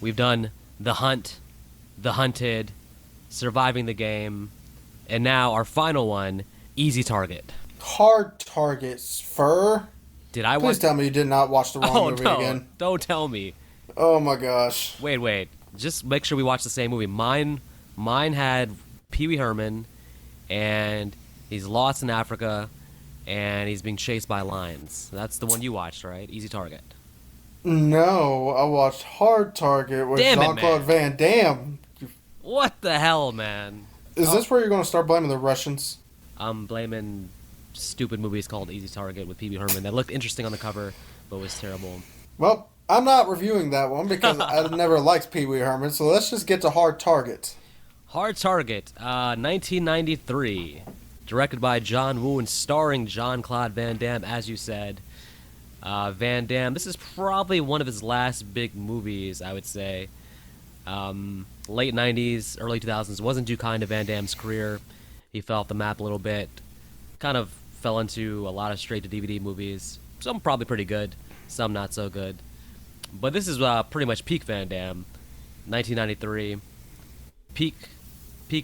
We've done The Hunt, The Hunted, Surviving the Game, and now our final one, Easy Target. Hard Targets. Fur? Did I Please watch? tell me you did not watch the wrong Oh movie no! again. Don't tell me. Oh my gosh. Wait. Just make sure we watch the same movie. Mine had Pee Wee Herman, and he's lost in Africa, and he's being chased by lions. That's the one you watched, right? Easy Target. No, I watched Hard Target with Damn it, Jean-Claude man. Van Damme. What the hell, man? Is this where you're going to start blaming the Russians? I'm blaming stupid movies called Easy Target with Pee Wee Herman that looked interesting on the cover, but was terrible. Well, I'm not reviewing that one because I never liked Pee Wee Herman, so let's just get to Hard Target. Hard Target, 1993, directed by John Woo and starring Jean-Claude Van Damme, as you said. Van Damme, this is probably one of his last big movies, I would say. Late 90s, early 2000s, wasn't too kind to Van Damme's career. He fell off the map a little bit, kind of fell into a lot of straight-to-DVD movies. Some probably pretty good, some not so good. But this is pretty much peak Van Damme, 1993. Peak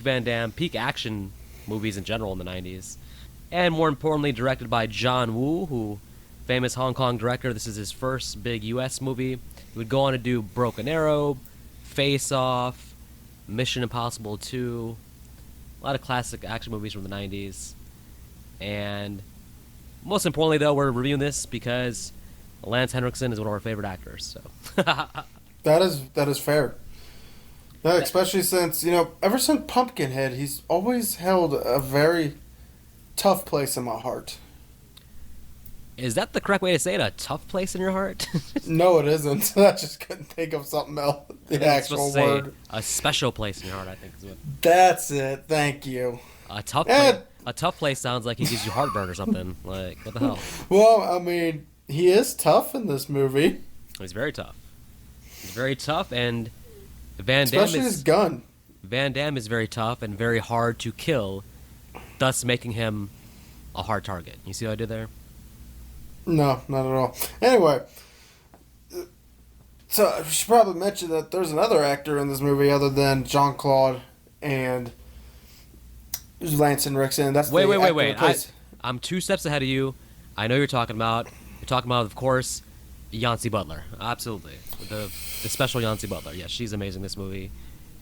Van Damme, peak action movies in general in the 90s. And more importantly, directed by John Woo, who, famous Hong Kong director, this is his first big U.S. movie. He would go on to do Broken Arrow, Face Off, Mission Impossible 2, a lot of classic action movies from the 90s. And most importantly, though, we're reviewing this because Lance Henriksen is one of our favorite actors. So That is fair. No, especially since, ever since Pumpkinhead, he's always held a very tough place in my heart. Is that the correct way to say it? A tough place in your heart? No, it isn't. I just couldn't think of something else. The actual word. A special place in your heart, I think is what. That's it. Thank you. A tough place sounds like he gives you heartburn or something. Like, what the hell? Well, I mean, he is tough in this movie. He's very tough. He's very tough, and Especially his gun. Van Damme is very tough and very hard to kill, thus making him a hard target. You see what I did there? No, not at all. Anyway, so I should probably mention that there's another actor in this movie other than Jean-Claude and Lance Henriksen. That's Wait. I'm 2 steps ahead of you. I know you're talking about. You're talking about, of course, Yancy Butler. Absolutely, the special Yancy Butler. Yes, she's amazing in this movie,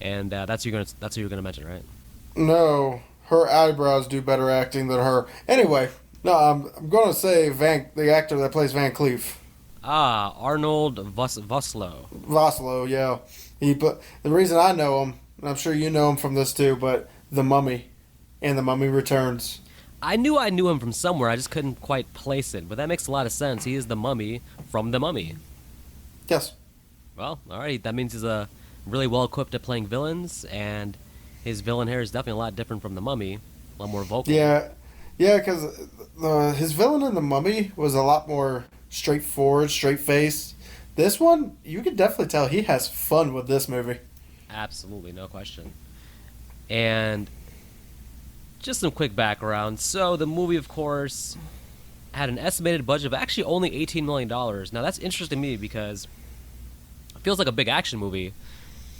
and that's who you're gonna mention, right? No, her eyebrows do better acting than her. Anyway, no, I'm going to say the actor that plays Van Cleef. Arnold Vosloo. Vosloo, yeah. The reason I know him, and I'm sure you know him from this too, but The Mummy and The Mummy Returns. I knew him from somewhere. I just couldn't quite place it, but that makes a lot of sense. He is the Mummy from The Mummy. Yes. Well, all right. That means he's really well equipped at playing villains, and his villain hair is definitely a lot different from The Mummy, a lot more vocal. Yeah, because his villain in The Mummy was a lot more straightforward, straight-faced. This one, you can definitely tell he has fun with this movie. Absolutely, no question. And just some quick background. So the movie, of course, had an estimated budget of actually only $18 million. Now, that's interesting to me because it feels like a big action movie,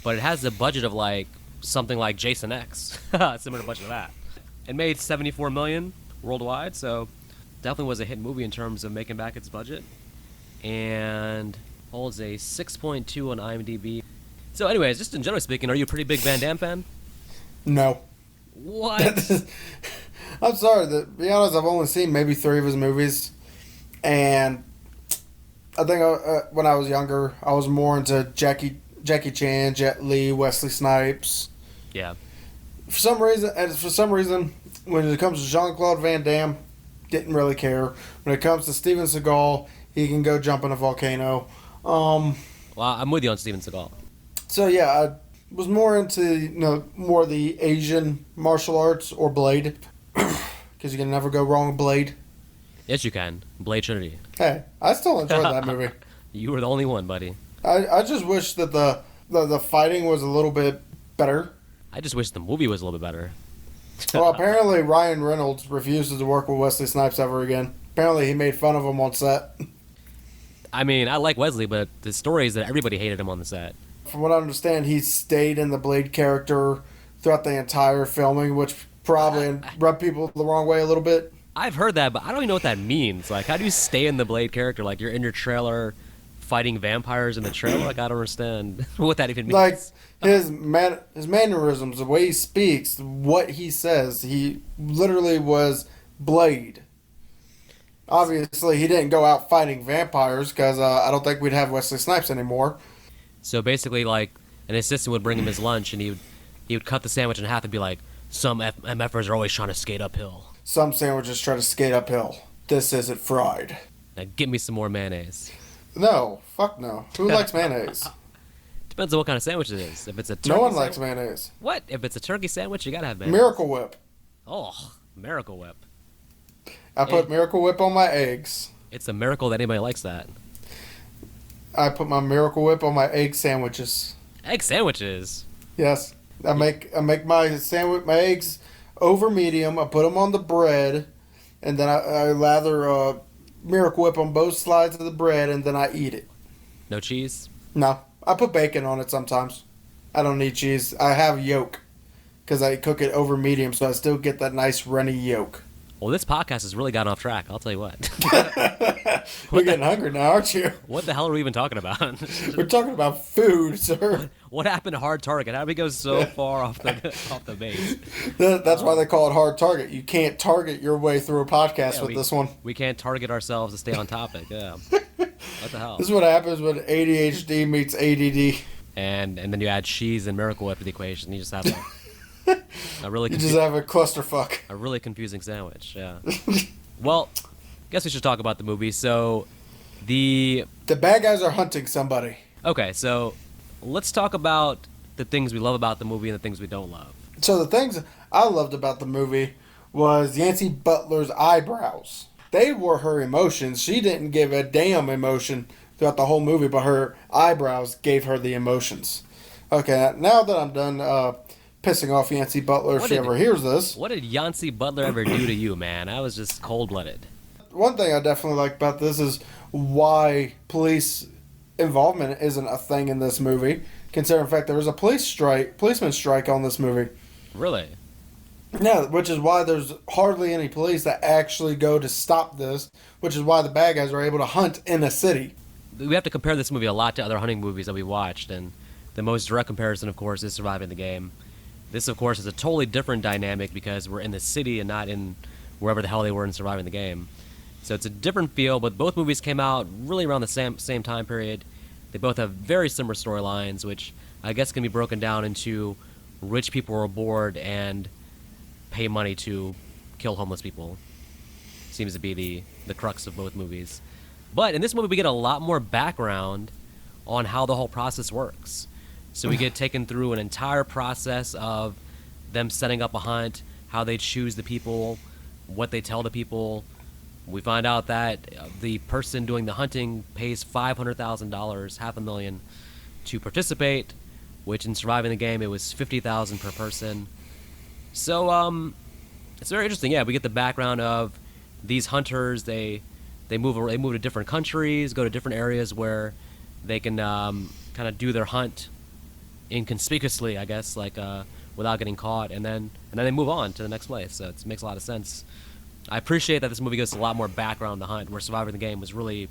but it has a budget of something like Jason X, similar budget to that. It made $74 million worldwide, so definitely was a hit movie in terms of making back its budget, and holds a 6.2 on IMDb. So anyways, just in general speaking, are you a pretty big Van Damme fan? No. What? I'm sorry, to be honest, I've only seen maybe 3 of his movies, and I think when I was younger, I was more into Jackie Chan, Jet Li, Wesley Snipes. Yeah. For some reason, when it comes to Jean-Claude Van Damme, didn't really care. When it comes to Steven Seagal, he can go jump in a volcano. Well, I'm with you on Steven Seagal. So yeah, I was more into more the Asian martial arts or Blade, because you can never go wrong with Blade. Yes, you can. Blade Trinity. Hey, I still enjoyed that movie. You were the only one, buddy. I just wish that the fighting was a little bit better. I just wish the movie was a little bit better. Well, apparently Ryan Reynolds refuses to work with Wesley Snipes ever again. Apparently he made fun of him on set. I mean, I like Wesley, but the story is that everybody hated him on the set. From what I understand, he stayed in the Blade character throughout the entire filming, which probably rubbed people the wrong way a little bit. I've heard that, but I don't even know what that means. Like, how do you stay in the Blade character? Like, you're in your trailer fighting vampires in the trailer? Like, I don't understand what that even means. Like his mannerisms, the way he speaks, what he says, he literally was Blade. Obviously, he didn't go out fighting vampires because I don't think we'd have Wesley Snipes anymore. So basically, like, an assistant would bring him his lunch, and he would cut the sandwich in half and be like, some MFers are always trying to skate uphill. Some sandwiches try to skate uphill. This isn't fried. Now give me some more mayonnaise. No, fuck no. Who likes mayonnaise? Depends on what kind of sandwich it is. If it's a turkey No one sandwich, likes mayonnaise. What? If it's a turkey sandwich, you gotta have mayonnaise. Miracle Whip. Oh, Miracle Whip. I put Miracle Whip on my eggs. It's a miracle that anybody likes that. I put my Miracle Whip on my egg sandwiches. Egg sandwiches? Yes. I make my sandwich, my eggs over medium. I put them on the bread, and then I lather Miracle Whip on both sides of the bread, and then I eat it. No cheese? No, I put bacon on it sometimes. I don't need cheese. I have yolk because I cook it over medium, so I still get that nice runny yolk. Well, this podcast has really gotten off track. I'll tell you what. We're getting hungry now, aren't you? What the hell are we even talking about? We're talking about food, sir. What happened to Hard Target? How did we go so far off the base? That's why they call it hard target. You can't target your way through a podcast with this one. We can't target ourselves to stay on topic. Yeah. What the hell? This is what happens when ADHD meets ADD. And then you add cheese and Miracle Whip to the equation. You just have a really You just have a clusterfuck. a really confusing sandwich. Yeah. Well, guess we should talk about the movie. So, The bad guys are hunting somebody. okay, so let's talk about the things we love about the movie and the things we don't love. So the things I loved about the movie was Yancy Butler's eyebrows. They were her emotions. She didn't give a damn emotion throughout the whole movie, but her eyebrows gave her the emotions. Okay, now that I'm done pissing off Yancy Butler if she ever hears this. What did Yancy Butler ever do to you, man? I was just cold-blooded. One thing I definitely like about this is why police involvement isn't a thing in this movie. Considering the fact there was a policeman strike on this movie. Really? Yeah, which is why there's hardly any police that actually go to stop this, which is why the bad guys are able to hunt in a city. We have to compare this movie a lot to other hunting movies that we watched, and the most direct comparison, of course, is Surviving the Game. This, of course, is a totally different dynamic because we're in the city and not in wherever the hell they were in Surviving the Game. So it's a different feel, but both movies came out really around the same time period. They both have very similar storylines, which I guess can be broken down into rich people are bored and pay money to kill homeless people. Seems to be the crux of both movies. But in this movie, we get a lot more background on how the whole process works. So we get taken through an entire process of them setting up a hunt, how they choose the people, what they tell the people. We find out that the person doing the hunting pays $500,000, $500,000, to participate, which in Surviving the Game, it was $50,000 per person. So it's very interesting. Yeah, we get the background of these hunters. They move to different countries, go to different areas where they can kind of do their hunt inconspicuously, I guess, like without getting caught, and then they move on to the next place. So it makes a lot of sense. I appreciate that this movie gives a lot more background on the hunt, where Surviving the Game was really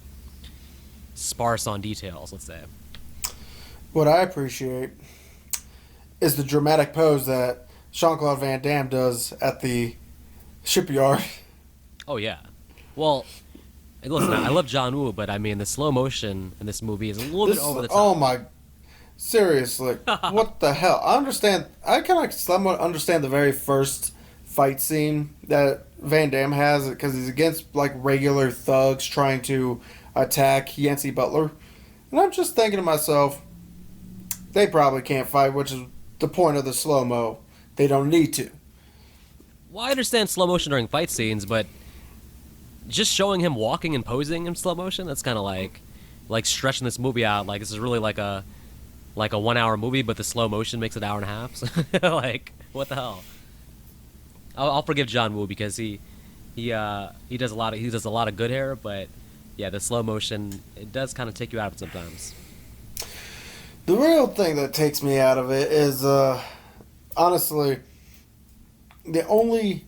sparse on details, let's say. What I appreciate is the dramatic pose that Jean-Claude Van Damme does at the shipyard. Oh, yeah. Well, listen, I love John Woo, but I mean, the slow motion in this movie is a little bit over the top. Oh my... Seriously. What the hell? I kind of somewhat understand the very first fight scene that Van Damme has, because he's against like regular thugs trying to attack Yancy Butler. And I'm just thinking to myself, they probably can't fight, which is the point of the slow-mo. They don't need to. Well, I understand slow motion during fight scenes, but just showing him walking and posing in slow motion, that's kind of like stretching this movie out. Like, this is really like a 1 hour movie, but the slow motion makes it an hour and a half. So, like, what the hell? I'll forgive John Woo because he does a lot of good here, but yeah, the slow motion, it does kind of take you out of it sometimes. The real thing that takes me out of it is, honestly, there's only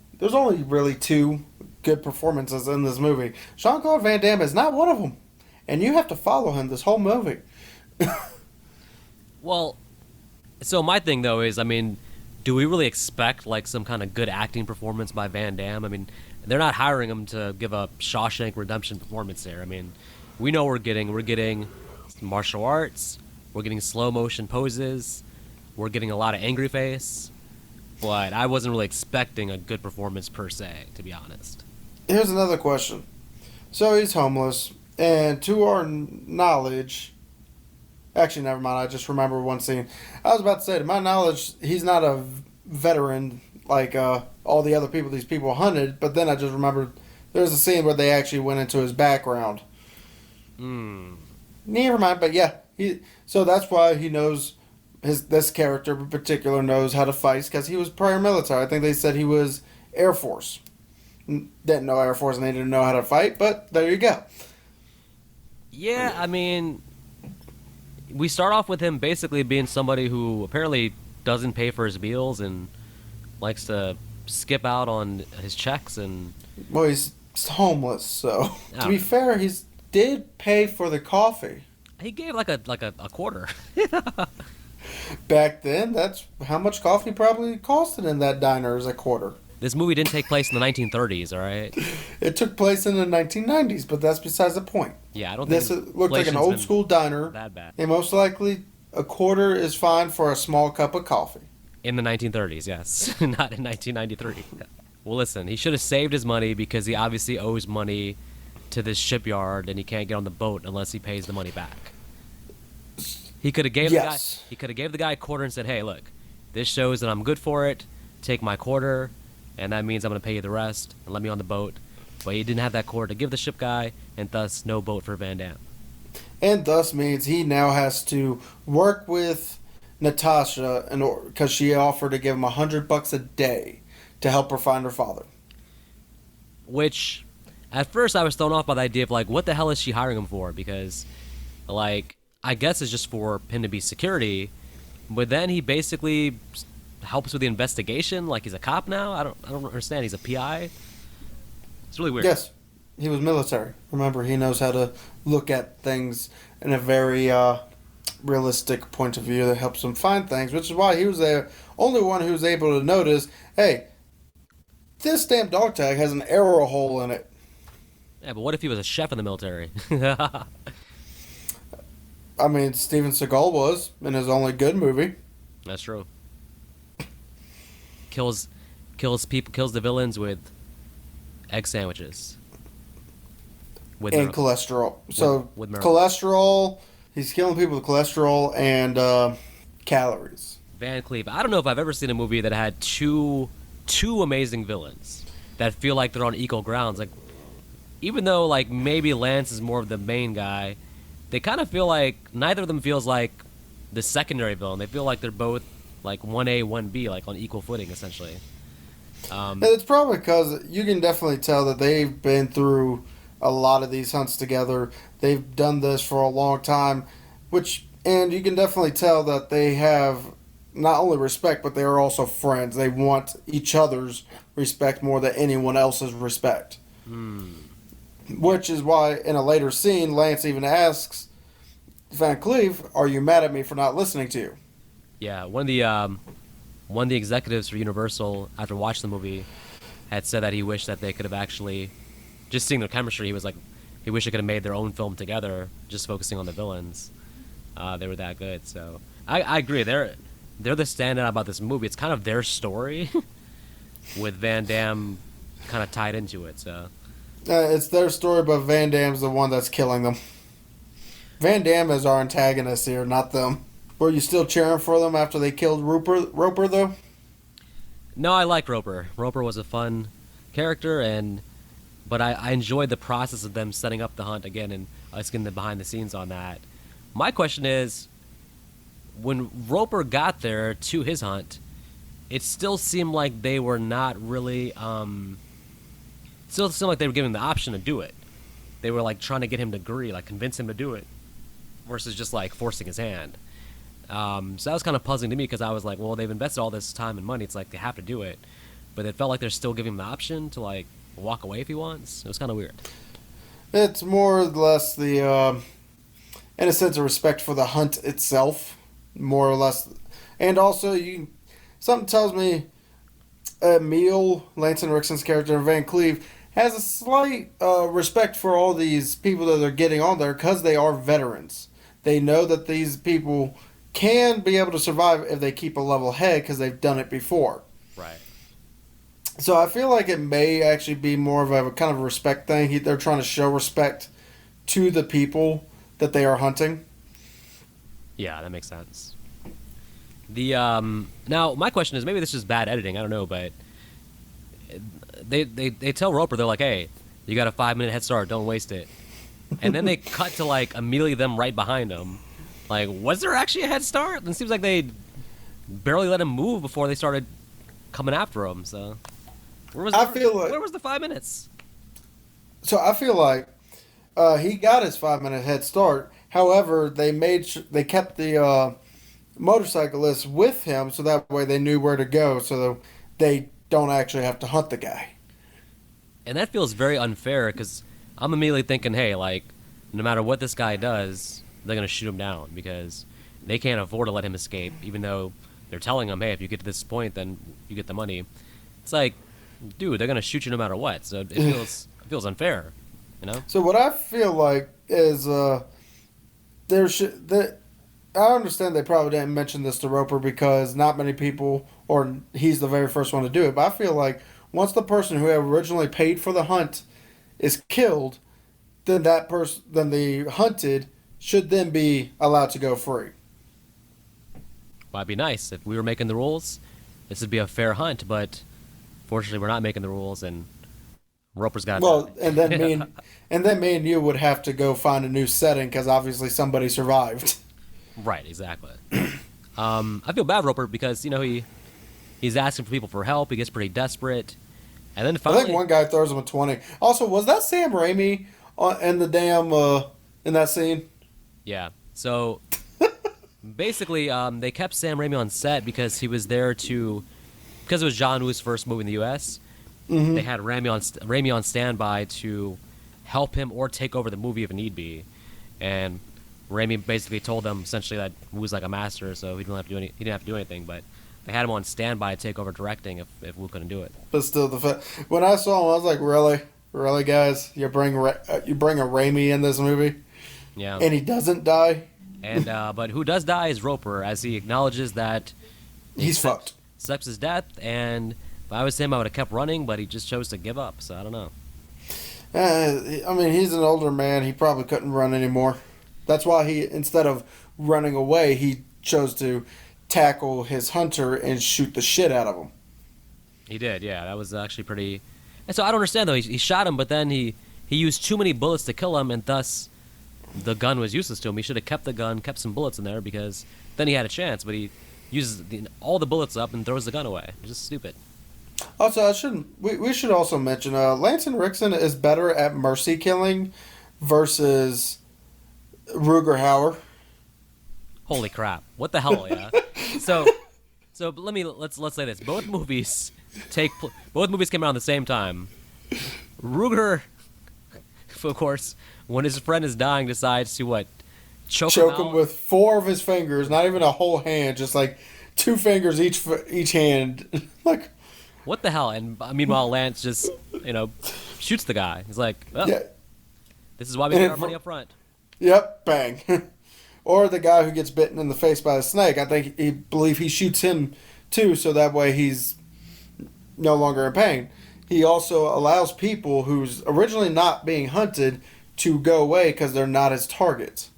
really two good performances in this movie. Jean-Claude Van Damme is not one of them, and you have to follow him this whole movie. Well, so my thing though is, I mean, do we really expect like some kind of good acting performance by Van Damme? I mean, they're not hiring him to give a Shawshank Redemption performance there. I mean, we know we're getting martial arts, we're getting slow motion poses, we're getting a lot of angry face, but I wasn't really expecting a good performance per se, to be honest. Here's another question. So he's homeless, and to our knowledge, actually, never mind. I just remember one scene. I was about to say, to my knowledge, he's not a veteran like all the other people these people hunted. But then I just remembered there's a scene where they actually went into his background. Never mind. But yeah, so that's why he knows this character in particular knows how to fight because he was prior military. I think they said he was Air Force. Didn't know Air Force and they didn't know how to fight. But there you go. Yeah, I mean, we start off with him basically being somebody who apparently doesn't pay for his meals and likes to skip out on his checks and. Well, he's homeless, so to be know. fair, he did pay for the coffee. He gave like a quarter. Back then, that's how much coffee probably costed in that diner is a quarter. This movie didn't take place in the 1930s, all right? It took place in the 1990s, but that's besides the point. Yeah, I don't This think looked like an inflation's old been school diner, that bad. and most likely a quarter is fine for a small cup of coffee. In the 1930s, yes. Not in 1993. Well, listen, he should have saved his money because he obviously owes money to this shipyard and he can't get on the boat unless he pays the money back. He could have gave Yes. the guy a quarter and said, "Hey, look, this shows that I'm good for it. Take my quarter, and that means I'm going to pay you the rest and let me on the boat." But he didn't have that quarter to give the ship guy, and thus no boat for Van Damme. And thus means he now has to work with Natasha because she offered to give him $100 a day to help her find her father. Which, at first, I was thrown off by the idea of like, what the hell is she hiring him for? Because, like, I guess it's just for him to be security, but then he basically helps with the investigation. Like he's a cop now. I don't understand. He's a PI. It's really weird. Yes, he was military. Remember, he knows how to look at things in a very realistic point of view that helps him find things, which is why he was the only one who was able to notice, hey, this damn dog tag has an arrow hole in it. Yeah, but what if he was a chef in the military? I mean, Steven Seagal was in his only good movie. That's true. Kills the villains with egg sandwiches. And cholesterol. So, with marijuana. cholesterol, he's killing people with cholesterol and calories. Van Cleef. I don't know if I've ever seen a movie that had two amazing villains that feel like they're on equal grounds. Like, even though like maybe Lance is more of the main guy, they kind of feel like neither of them feels like the secondary villain. They feel like they're both like 1A, 1B, like on equal footing essentially. And it's probably because you can definitely tell that they've been through a lot of these hunts together. They've done this for a long time, and you can definitely tell that they have not only respect, but they are also friends. They want each other's respect more than anyone else's respect. Which is why, in a later scene, Lance even asks Van Cleef, "Are you mad at me for not listening to you?" Yeah, one of the executives for Universal, after watching the movie, had said that he wished that they could have actually, just seeing their chemistry, he was like, he wished they could have made their own film together, just focusing on the villains. They were that good. So I agree. They're the standout about this movie. It's kind of their story, with Van Damme kind of tied into it. So. It's their story, but Van Damme's the one that's killing them. Van Damme is our antagonist here, not them. Were you still cheering for them after they killed Roper though? No, I liked Roper. Roper was a fun character, but I enjoyed the process of them setting up the hunt again and us getting the behind the scenes on that. My question is, when Roper got there to his hunt, it still seemed like they were not really still seemed like they were giving him the option to do it. They were like trying to get him to agree, like convince him to do it, versus just like forcing his hand. So that was kind of puzzling to me because I was like, well, they've invested all this time and money. It's like they have to do it, but it felt like they're still giving him the option to like walk away if he wants. It was kind of weird. It's more or less in a sense, a respect for the hunt itself, more or less, and also something tells me Emil, Lance Henriksen's character, and Van Cleve has a slight respect for all these people that they're getting on there because they are veterans. They know that these people can be able to survive if they keep a level head because they've done it before. Right. So I feel like it may actually be more of a kind of a respect thing. They're trying to show respect to the people that they are hunting. Yeah, that makes sense. The now my question is maybe this is bad editing. I don't know, but they tell Roper they're like, hey, you got a 5-minute head start. Don't waste it. And then they cut to like immediately them right behind him. Like, was there actually a head start? It seems like they barely let him move before they started coming after him. So where was the 5 minutes? So I feel like he got his 5-minute head start. However, they kept the motorcyclist with him so that way they knew where to go, so they don't actually have to hunt the guy. And that feels very unfair because I'm immediately thinking, hey, like, no matter what this guy does, they're going to shoot him down because they can't afford to let him escape, even though they're telling him, hey, if you get to this point, then you get the money. It's like, dude, they're going to shoot you no matter what. So it feels unfair, you know? So what I feel like is I understand they probably didn't mention this to Roper because not many people, or he's the very first one to do it, but I feel like once the person who originally paid for the hunt is killed, then the hunted should then be allowed to go free. Well, it'd be nice if we were making the rules. This would be a fair hunt, but fortunately, we're not making the rules, and Roper's got. Well, and then me and you would have to go find a new setting because obviously somebody survived. Right, exactly. I feel bad, Roper, because he's asking for people for help. He gets pretty desperate, and then finally, I think one guy throws him a 20. Also, was that Sam Raimi in the damn in that scene? Yeah. So basically, they kept Sam Raimi on set because he was there because it was John Woo's first movie in the U.S. Mm-hmm. They had Raimi on standby to help him or take over the movie if need be, and Raimi basically told them essentially that Woo's like a master, so he didn't have to do anything. But they had him on standby to take over directing if Woo couldn't do it. But still, when I saw him, I was like, really, guys, you bring a Raimi in this movie, Yeah. and he doesn't die. And but who does die is Roper, as he acknowledges that He's fucked. Accepts his death, and if I was him, I would have kept running, but he just chose to give up. So I don't know. I mean, he's an older man. He probably couldn't run anymore. That's why instead of running away, he chose to tackle his hunter and shoot the shit out of him. He did, yeah. That was actually pretty. And so I don't understand though. He shot him, but then he used too many bullets to kill him, and thus the gun was useless to him. He should have kept the gun, kept some bullets in there, because then he had a chance. But he uses all the bullets up and throws the gun away. It's just stupid. Also, we should also mention Lance Henriksen is better at mercy killing versus Ruger Hauer. Holy crap! What the hell? Yeah. So let's say this. Both movies came out at the same time. Ruger, of course, when his friend is dying, decides to choke him with 4 of his fingers, not even a whole hand, just like 2 fingers each hand. Like, what the hell? And meanwhile, Lance just shoots the guy. He's like, oh, yeah. This is why we get our money up front. Yep, bang. Or the guy who gets bitten in the face by a snake. I believe he shoots him too, so that way he's no longer in pain. He also allows people who's originally not being hunted to go away because they're not his targets.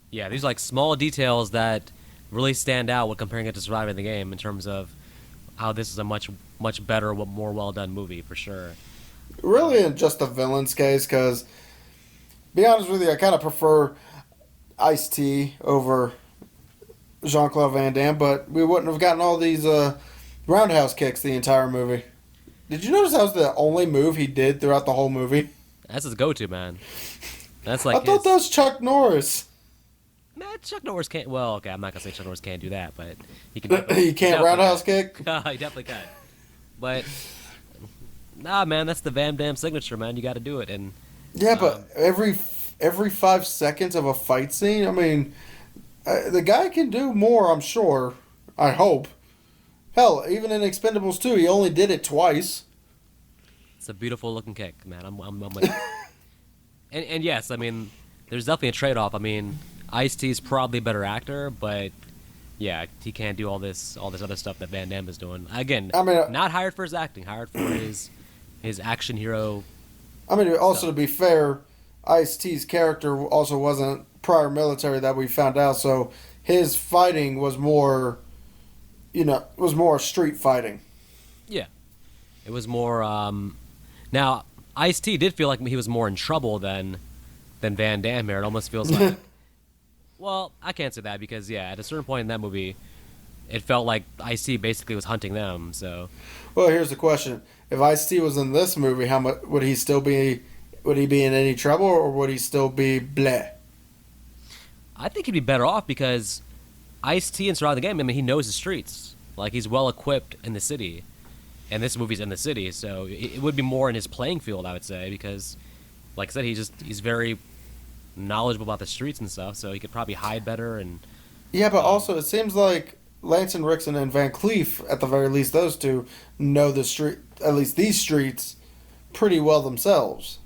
Yeah, these are small details that really stand out when comparing it to surviving the game in terms of how this is a much better, more well done movie for sure. Really, in just the villain's case, because be honest with you, I kind of prefer Ice-T over Jean-Claude Van Damme, but we wouldn't have gotten all these roundhouse kicks the entire movie. Did you notice that was the only move he did throughout the whole movie? That's his go-to, man. That's I thought that was Chuck Norris. Man, Chuck Norris can't. Well, okay, I'm not gonna say Chuck Norris can't do that, but he can. Definitely, You can't roundhouse kick. he definitely can. But nah, man, that's the Van Damme signature, man. You got to do it. And Yeah, but every 5 seconds of a fight scene, I mean, the guy can do more. I'm sure. I hope. Hell, even in Expendables 2, he only did it twice. it's a beautiful looking kick, man. I'm with you. And yes, I mean, there's definitely a trade off. I mean, Ice-T's probably a better actor, but yeah, he can't do all this other stuff that Van Damme is doing. Again, I mean, not hired for his acting, hired for his action hero. I mean, also stuff. to be fair, Ice-T's character also wasn't prior military that we found out, so his fighting was more, was more street fighting. Yeah, it was more. Now, Ice-T did feel like he was more in trouble than Van Damme here. It almost feels like. Well, I can't say that because at a certain point in that movie, it felt like Ice-T basically was hunting them. So. Well, here's the question: if Ice-T was in this movie, how much would he still be? Would he be in any trouble, or would he still be bleh? I think he'd be better off because Ice-T and surrounding the game. I mean, he knows the streets. Like he's well equipped in the city, and this movie's in the city, so it would be more in his playing field, I would say, because, like I said, he's very knowledgeable about the streets and stuff, so he could probably hide better. And Yeah, but also it seems like Lance Henriksen and Van Cleef, at the very least, those two know the street, at least these streets, pretty well themselves.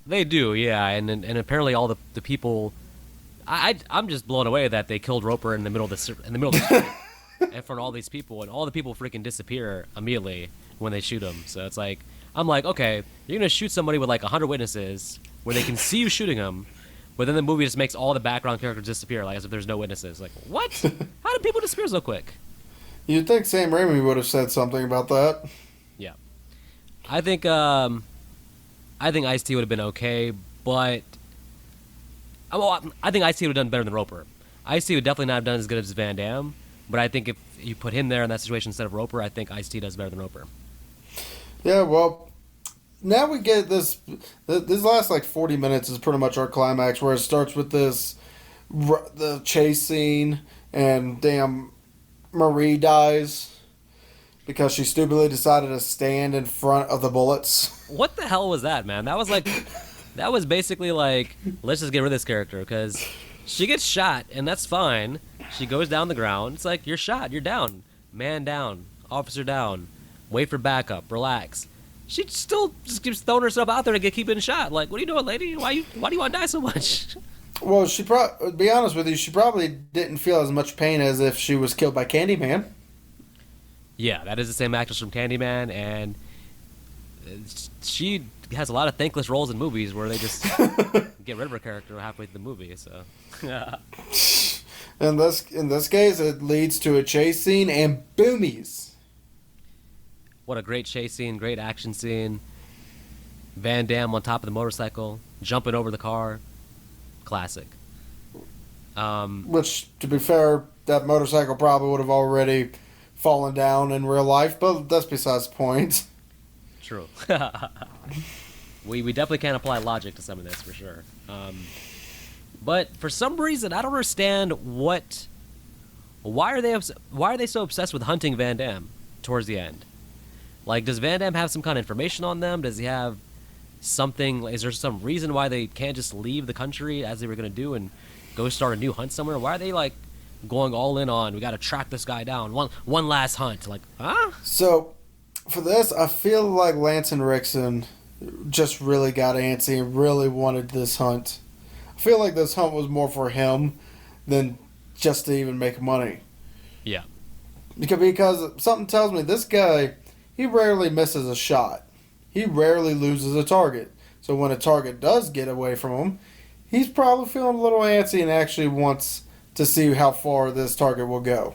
they do, yeah, and apparently all the people. I'm just blown away that they killed Roper in the middle of the street. In front of all these people, and all the people freaking disappear immediately when they shoot him. So it's like, I'm like, okay, you're gonna shoot somebody with like 100 witnesses where they can see you shooting them, but then the movie just makes all the background characters disappear, like as if there's no witnesses. Like, what? How do people disappear so quick? You'd think Sam Raimi would have said something about that. Yeah, I think Ice-T would have been okay, but I think Ice-T would have done better than Roper. Ice-T would definitely not have done as good as Van Damme. But I think if you put him there in that situation instead of Roper, I think Ice-T does better than Roper. Yeah, well, now we get this. This last like 40 minutes is pretty much our climax, where it starts with the chase scene, and damn, Marie dies because she stupidly decided to stand in front of the bullets. What the hell was that, man? That was basically like, let's just get rid of this character because she gets shot and that's fine. She goes down the ground. It's like, you're shot. You're down. Man down. Officer down. Wait for backup. Relax. She still just keeps throwing herself out there to keep getting shot. Like, what are you doing, lady? Why do you want to die so much? Well, to be honest with you, she probably didn't feel as much pain as if she was killed by Candyman. Yeah, that is the same actress from Candyman, and she has a lot of thankless roles in movies where they just get rid of her character halfway through the movie. So, in this case, it leads to a chase scene and boomies. what a great chase scene, great action scene. Van Damme on top of the motorcycle, jumping over the car, classic. Which, to be fair, that motorcycle probably would have already fallen down in real life, but that's besides the point. True. we definitely can't apply logic to some of this for sure. But for some reason, I don't understand why are they so obsessed with hunting Van Damme towards the end? Like, does Van Damme have some kind of information on them? Does he have something? Is there some reason why they can't just leave the country as they were going to do and go start a new hunt somewhere? Why are they like going all in on, we got to track this guy down, one last hunt? Like, huh? So, for this, I feel like Lance Henriksen just really got antsy and really wanted this hunt. I feel like this hunt was more for him than just to even make money. Yeah. Because something tells me this guy, he rarely misses a shot. He rarely loses a target. So when a target does get away from him, he's probably feeling a little antsy and actually wants to see how far this target will go.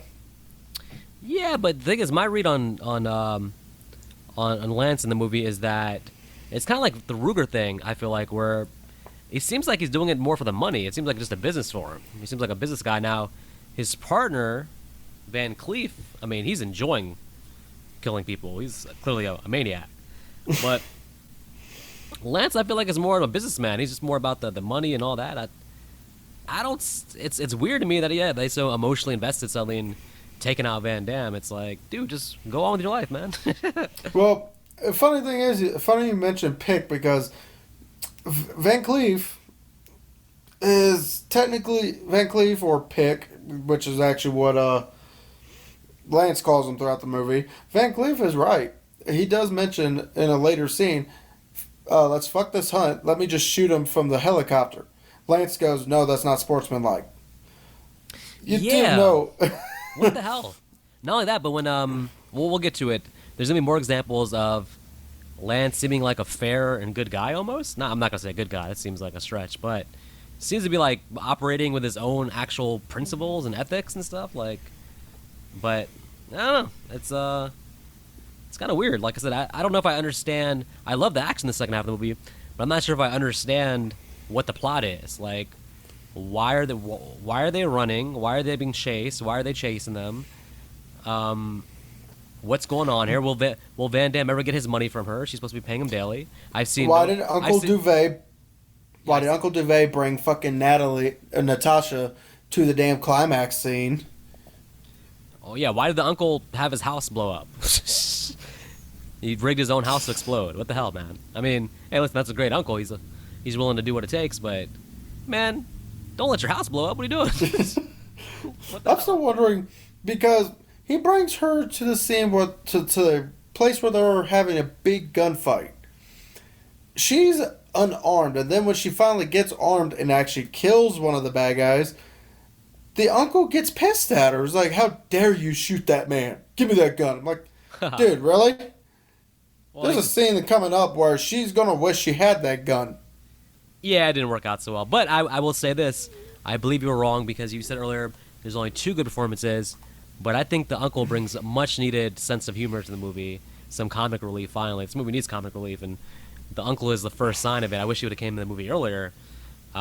Yeah, but the thing is, my read on Lance in the movie is that it's kind of like the Ruger thing, I feel like, where it seems like he's doing it more for the money. It seems like just a business for him. He seems like a business guy. Now, his partner, Van Cleef, I mean, he's enjoying killing people. He's clearly a maniac. But Lance, I feel like, is more of a businessman. He's just more about the money and all that. I don't. It's weird to me that they so emotionally invested suddenly in taking out Van Damme. It's like, dude, just go on with your life, man. Well, the funny thing is, funny you mentioned Pick because Van Cleef is technically Van Cleef or Pick, which is actually what Lance calls him throughout the movie. Van Cleef is right. He does mention in a later scene, let's fuck this hunt. Let me just shoot him from the helicopter. Lance goes, no, that's not sportsmanlike. You do Yeah. know. What the hell? Not only that, but when we'll get to it. There's gonna be more examples of Lance seeming like a fair and good guy almost. No, I'm not gonna say a good guy. That seems like a stretch, but seems to be like operating with his own actual principles and ethics and stuff. Like, but I don't know. It's kind of weird. Like I said, I don't know if I understand. I love the action in the second half of the movie, but I'm not sure if I understand what the plot is. Like, why are they running? Why are they being chased? Why are they chasing them? What's going on here? Will Van Damme ever get his money from her? She's supposed to be paying him daily. Why did Uncle Duvet bring fucking Natasha to the damn climax scene? Oh yeah, why did the uncle have his house blow up? He rigged his own house to explode. What the hell, man? I mean, hey, listen, that's a great uncle. He's willing to do what it takes, but man, don't let your house blow up. What are you doing? I'm still wondering because he brings her to the scene to the place where they're having a big gunfight. She's unarmed, and then when she finally gets armed and actually kills one of the bad guys, the uncle gets pissed at her. He's like, "How dare you shoot that man? Give me that gun!" I'm like, "Dude, really?" Well, There's a scene coming up where she's gonna wish she had that gun. Yeah, it didn't work out so well. But I will say this. I believe you were wrong because you said earlier there's only 2 good performances. But I think the uncle brings a much-needed sense of humor to the movie. Some comic relief, finally. This movie needs comic relief, and the uncle is the first sign of it. I wish he would have came in the movie earlier. But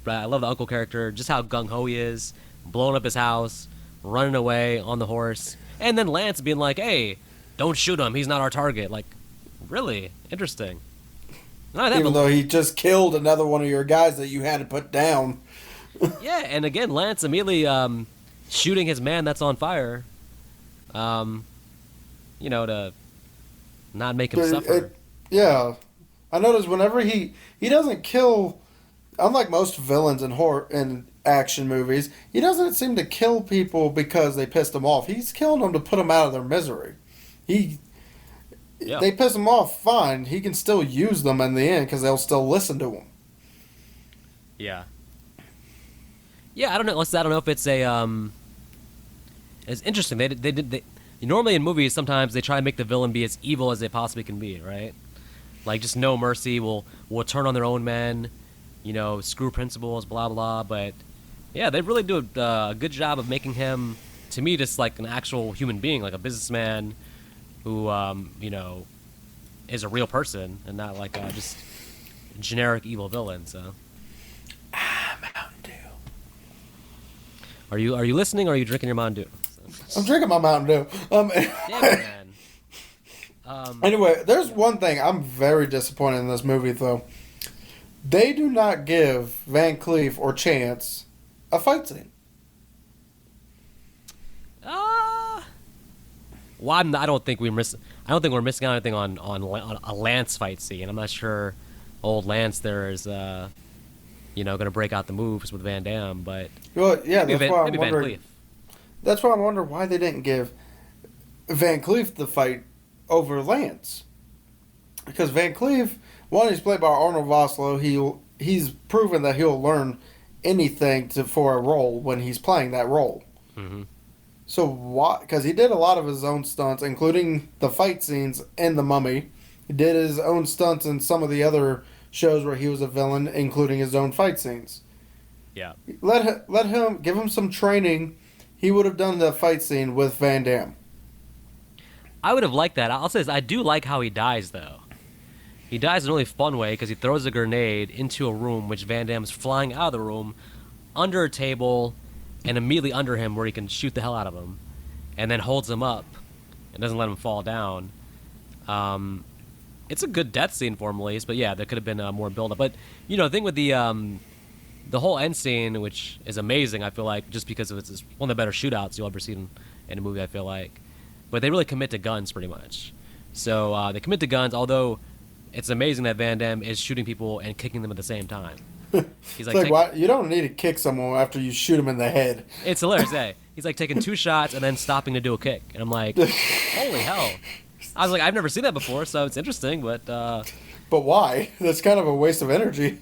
I love the uncle character, just how gung-ho he is, blowing up his house, running away on the horse. And then Lance being like, hey, don't shoot him. He's not our target. Like, really? Interesting. Even though he just killed another one of your guys that you had to put down. Yeah, and again, Lance immediately shooting his man that's on fire, to not make him suffer. Yeah. I noticed whenever he doesn't kill, unlike most villains in horror and action movies, he doesn't seem to kill people because they pissed him off. He's killing them to put them out of their misery. They piss him off, fine. He can still use them in the end because they'll still listen to him. Yeah. Yeah, I don't know. I don't know if it's it's interesting. They normally in movies sometimes they try to make the villain be as evil as they possibly can be, right? Like just no mercy, will turn on their own men, screw principles, blah blah. But yeah, they really do a good job of making him, to me, just like an actual human being, like a businessman who is a real person and not like just generic evil villain. So. Mountain Dew. Are you listening, or are you drinking your Mountain Dew? I'm drinking my Mountain Dew. Damn it, man. Anyway, there's one thing I'm very disappointed in this movie, though. They do not give Van Cleef or Chance a fight scene. Well, I don't think we're missing out anything on a Lance fight scene. I'm not sure old Lance there is going to break out the moves with Van Damme, but Well, yeah, maybe that's why I'm Van wondering. Cleef. That's why I'm wondering why they didn't give Van Cleef the fight over Lance. Because Van Cleef, one, he's played by Arnold Vosloo. He's proven that he'll learn anything for a role when he's playing that role. Mm-hmm. So why? Because he did a lot of his own stunts, including the fight scenes in The Mummy. He did his own stunts in some of the other shows where he was a villain, including his own fight scenes. Yeah. Let him give him some training. He would have done the fight scene with Van Damme. I would have liked that. I'll say this, I do like how he dies, though. He dies in a really fun way because he throws a grenade into a room, which Van Damme's flying out of the room, under a table, and immediately under him where he can shoot the hell out of him, and then holds him up and doesn't let him fall down. It's a good death scene for him, at least, but yeah, there could have been more build-up. But, the thing with the the whole end scene, which is amazing, I feel like, just because of it's one of the better shootouts you'll ever see in a movie, I feel like. But they really commit to guns pretty much. So they commit to guns, although it's amazing that Van Damme is shooting people and kicking them at the same time. He's It's like, why? You don't need to kick someone after you shoot him in the head. It's hilarious, yeah. He's like taking 2 shots and then stopping to do a kick. And I'm like, holy hell. I was like, I've never seen that before, so it's interesting, but... But why? That's kind of a waste of energy.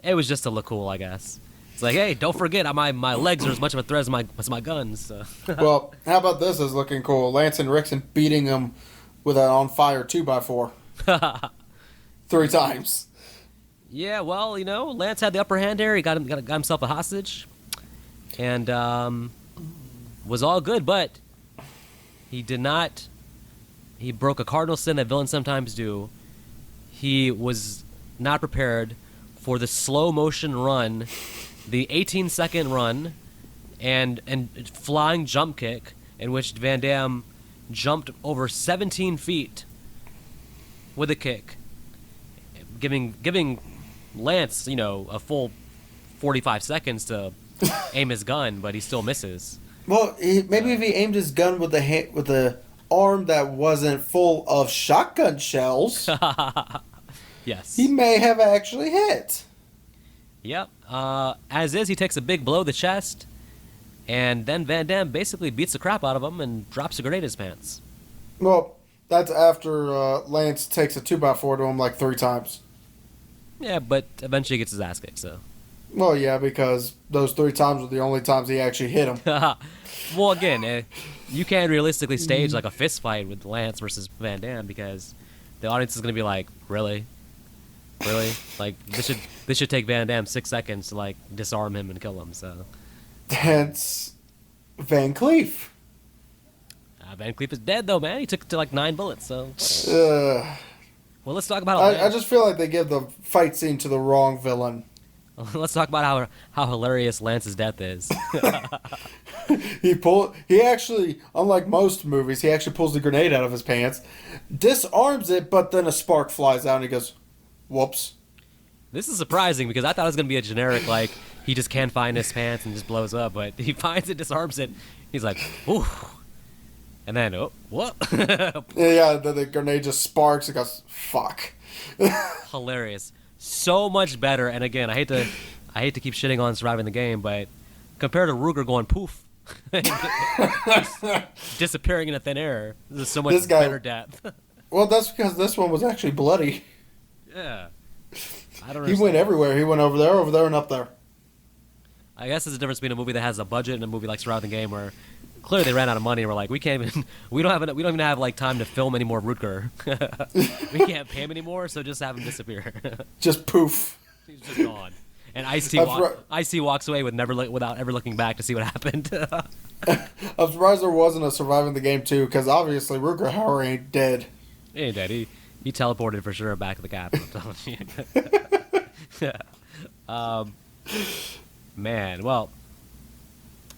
It was just to look cool, I guess. It's like, hey, don't forget, my legs are as much of a threat as my guns. So. Well, how about this is looking cool? Lance and Rickson beating him with an on-fire 2x4. 3 times. Yeah, well, Lance had the upper hand there. He got himself a hostage. And was all good, but he did not... He broke a cardinal sin that villains sometimes do. He was not prepared for the slow motion run, the 18-second run, and flying jump kick in which Van Damme jumped over 17 feet with a kick, giving Lance, a full 45 seconds to aim his gun, but he still misses. Well, maybe if he aimed his gun with the arm that wasn't full of shotgun shells, yes, he may have actually hit. Yep. As is, he takes a big blow to the chest, and then Van Damme basically beats the crap out of him and drops a grenade in his pants. Well, that's after Lance takes a 2x4 to him like 3 times. Yeah, but eventually he gets his ass kicked, so. Well, yeah, because those 3 times were the only times he actually hit him. Well, again, you can't realistically stage like a fist fight with Lance versus Van Damme because the audience is going to be like, really? Like, this should take Van Damme 6 seconds to, like, disarm him and kill him, so. Hence, Van Cleef. Van Cleef is dead, though, man. He took it to, like, 9 bullets, so. Well, let's talk about I just feel like they give the fight scene to the wrong villain. Let's talk about how hilarious Lance's death is. He actually, unlike most movies, he actually pulls the grenade out of his pants, disarms it, but then a spark flies out and he goes, whoops. This is surprising because I thought it was going to be a generic, like, he just can't find his pants and just blows up, but he finds it, disarms it, he's like, ooh. And then, oh, what? Yeah, the grenade just sparks, it goes, fuck. Hilarious. So much better, and again, I hate to keep shitting on surviving the game, but compared to Ruger going poof, disappearing into thin air, this is so much better death. Well, that's because this one was actually bloody. Yeah, I don't. He went everywhere. He went over there, and up there. I guess there's a difference between a movie that has a budget and a movie like Surviving the Game, where clearly they ran out of money and we're like, we don't even have like time to film any more Rutger. We can't pay him anymore, so just have him disappear. Just poof. He's just gone. And Ice-T walks away without ever looking back to see what happened. I'm surprised there wasn't a Surviving the Game 2, because obviously Rutger Hauer ain't dead. He ain't dead. He teleported for sure back to the Capitol. Man, well,